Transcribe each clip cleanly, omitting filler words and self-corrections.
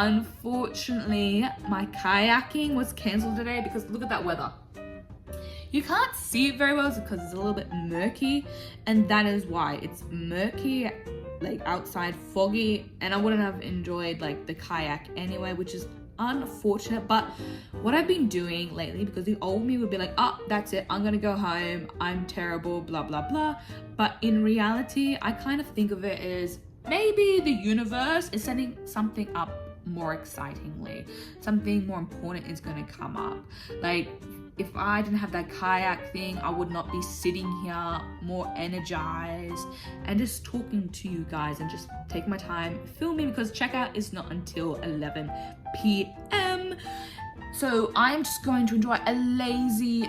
Unfortunately, my kayaking was cancelled today because look at that weather. You can't see it very well because it's a little bit murky, and that is why it's murky, like outside, foggy, and I wouldn't have enjoyed like the kayak anyway, which is unfortunate. But what I've been doing lately, because the old me would be like, oh, that's it, I'm gonna go home, I'm terrible, blah blah blah, but in reality I kind of think of it as maybe the universe is setting something up more excitingly. Something more important is going to come up. Like if I didn't have that kayak thing, I would not be sitting here more energized and just talking to you guys and just take my time filming, because checkout is not until 11 p.m. So I'm just going to enjoy a lazy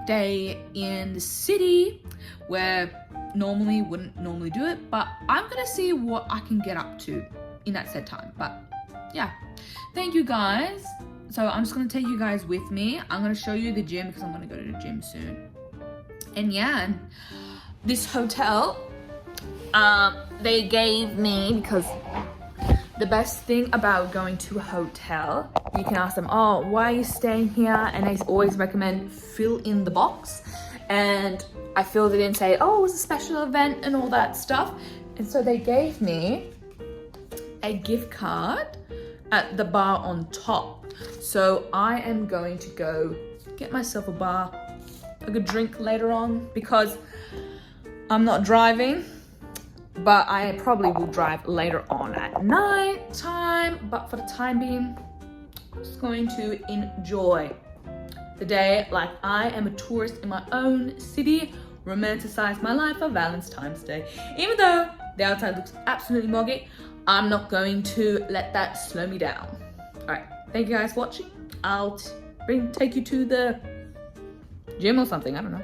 day in the city where wouldn't normally do it, but I'm gonna see what I can get up to in that said time. But yeah, thank you guys. So I'm just gonna take you guys with me. I'm gonna show you the gym because I'm gonna go to the gym soon. And yeah, this hotel they gave me, because the best thing about going to a hotel, you can ask them, oh, why are you staying here? And I always recommend fill in the box. And I filled it in, say, oh, it was a special event and all that stuff. And so they gave me a gift card at the bar on top. So I am going to go get myself a good drink later on, because I'm not driving, but I probably will drive later on at night time. But for the time being, I'm just going to enjoy the day like I am a tourist in my own city, romanticize my life for Valentine's Day. Even though the outside looks absolutely moggy, I'm not going to let that slow me down. All right, thank you guys for watching. I'll take you to the gym or something, I don't know.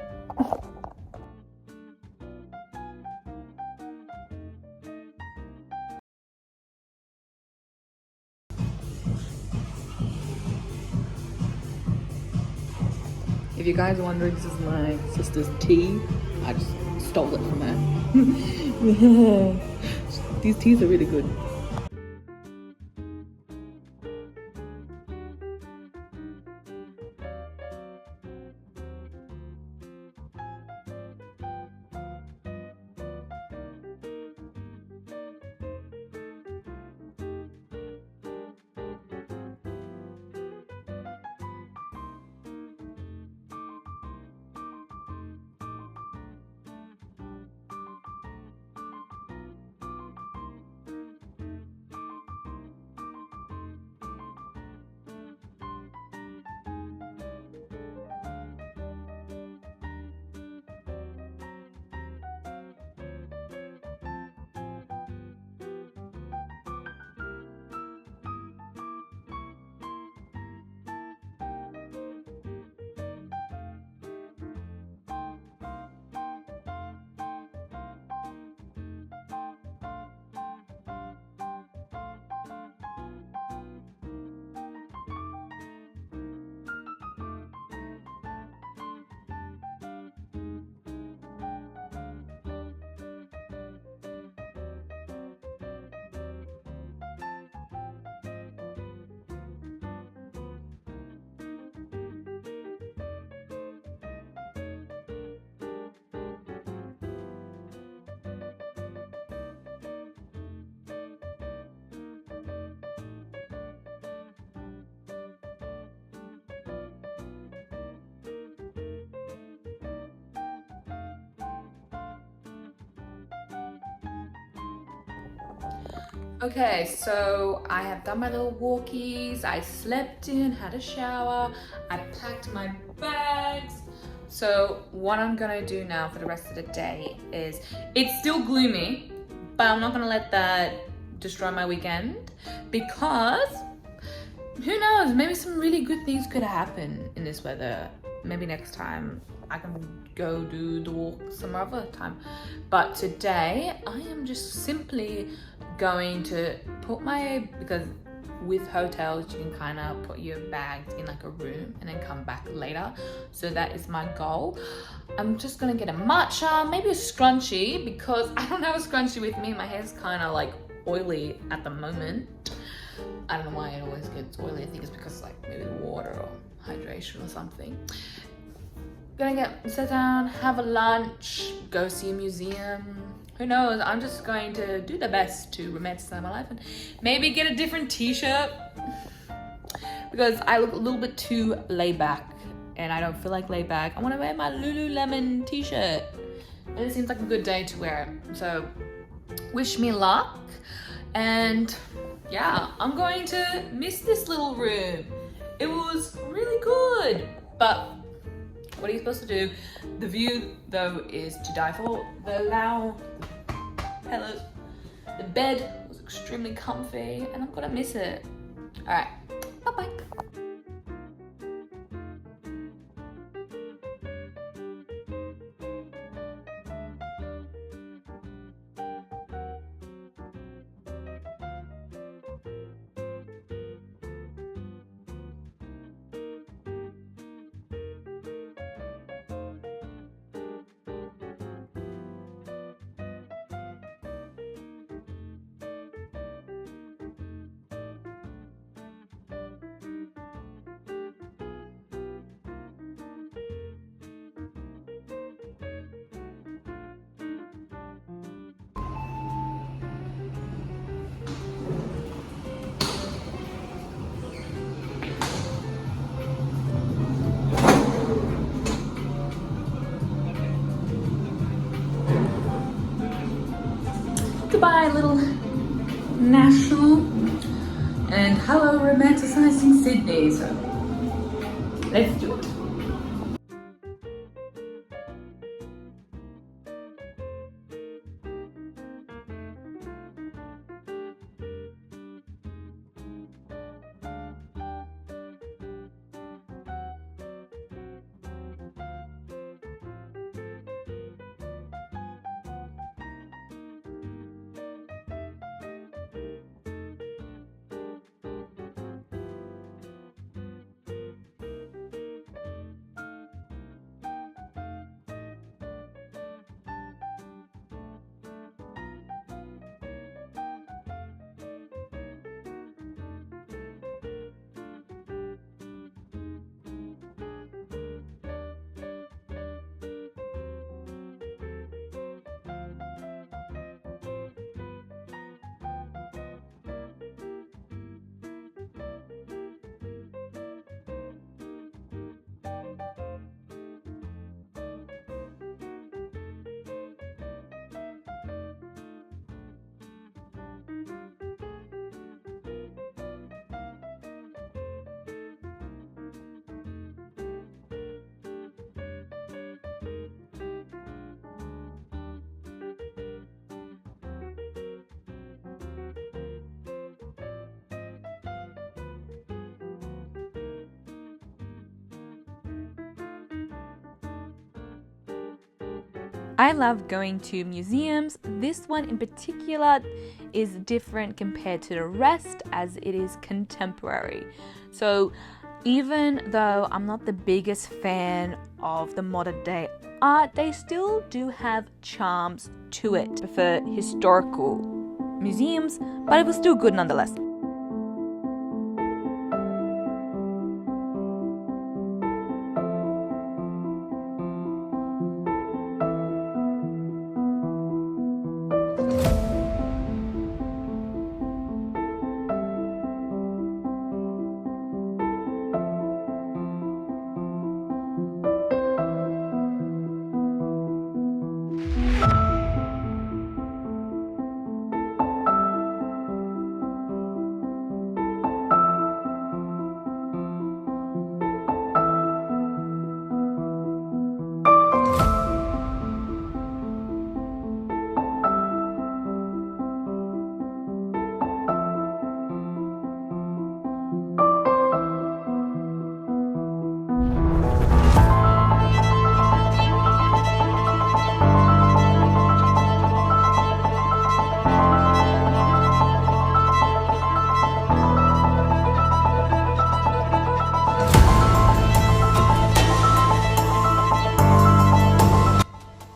If you guys are wondering, this is my sister's tea. I just stole it from her. These teas are really good. Okay, so I have done my little walkies, I slept in, had a shower, I packed my bags. So what I'm gonna do now for the rest of the day is, it's still gloomy, but I'm not gonna let that destroy my weekend, because who knows, maybe some really good things could happen in this weather. Maybe next time I can go do the walk some other time. But today I am just simply going to put because with hotels you can kind of put your bags in like a room and then come back later. So that is my goal. I'm just gonna get a matcha, maybe a scrunchie, because I don't have a scrunchie with me. My hair's kind of like oily at the moment. I don't know why it always gets oily. I think it's because like maybe water or hydration or something. Gonna sit down, have a lunch, go see a museum. Who knows? I'm just going to do the best to romanticize my life and maybe get a different t-shirt because I look a little bit too laid back and I don't feel like laid back. I want to wear my Lululemon t-shirt and it seems like a good day to wear it. So wish me luck, and yeah, I'm going to miss this little room. It was really good, but what are you supposed to do? The view though is to die for. The bed was extremely comfy and I'm gonna miss it. All right, bye-bye. Goodbye, little national, and hello, romanticizing Sydney. So let's do it. I love going to museums. This one in particular is different compared to the rest as it is contemporary. So even though I'm not the biggest fan of the modern day art, they still do have charms to it. I prefer historical museums, but it was still good nonetheless.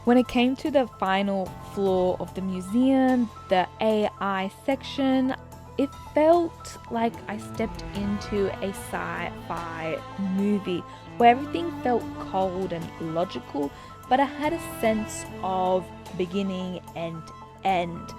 When it came to the final floor of the museum, the AI section, It felt like I stepped into a sci-fi movie where everything felt cold and logical, but I had a sense of beginning and end.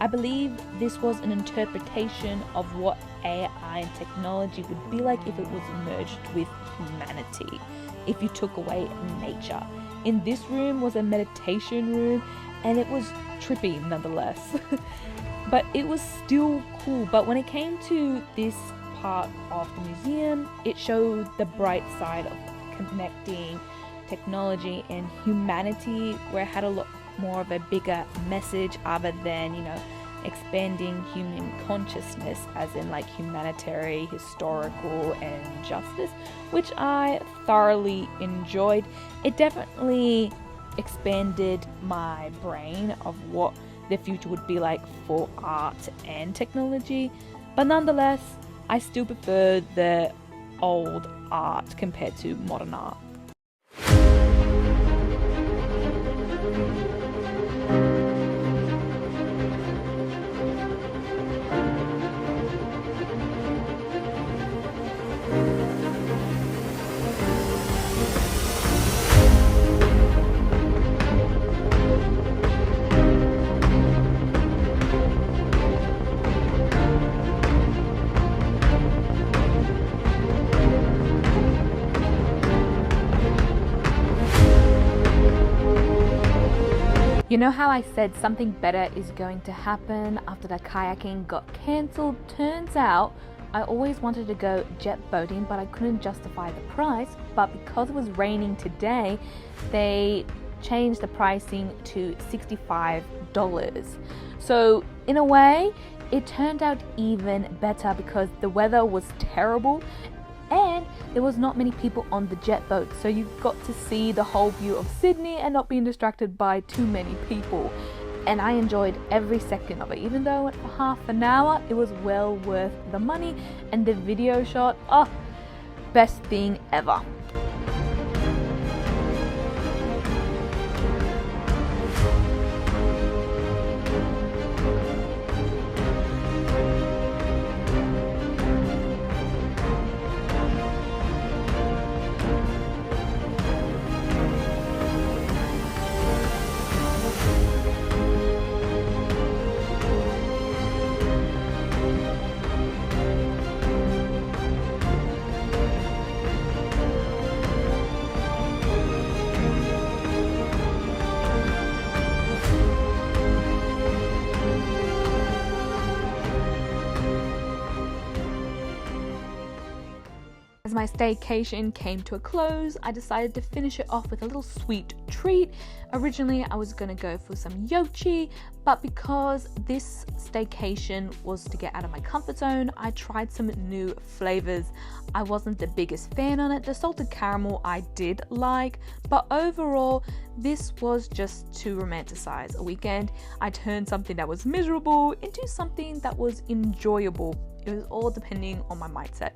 I believe this was an interpretation of what AI and technology would be like if it was merged with humanity, if you took away nature. In this room was a meditation room, and it was trippy nonetheless. But it was still cool. But when it came to this part of the museum, it showed the bright side of connecting technology and humanity, where it had a lot more of a bigger message other than, expanding human consciousness, as in like humanitarian, historical, and justice, which I thoroughly enjoyed. It definitely expanded my brain of what the future would be like for art and technology, but nonetheless, I still prefer the old art compared to modern art. You know how I said something better is going to happen after the kayaking got cancelled? Turns out I always wanted to go jet boating, but I couldn't justify the price. But because it was raining today, they changed the pricing to $65. So in a way, it turned out even better because the weather was terrible and there was not many people on the jet boat, so you got to see the whole view of Sydney and not being distracted by too many people. And I enjoyed every second of it. Even though it went for half an hour, it was well worth the money. And the video shot, best thing ever. As my staycation came to a close, I decided to finish it off with a little sweet treat. Originally, I was going to go for some yochi, but because this staycation was to get out of my comfort zone, I tried some new flavors. I wasn't the biggest fan on it. The salted caramel I did like, but overall, this was just to romanticize a weekend. I turned something that was miserable into something that was enjoyable. It was all depending on my mindset.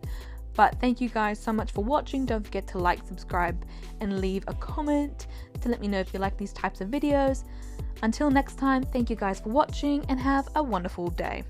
But thank you guys so much for watching. Don't forget to like, subscribe, and leave a comment to let me know if you like these types of videos. Until next time, thank you guys for watching and have a wonderful day.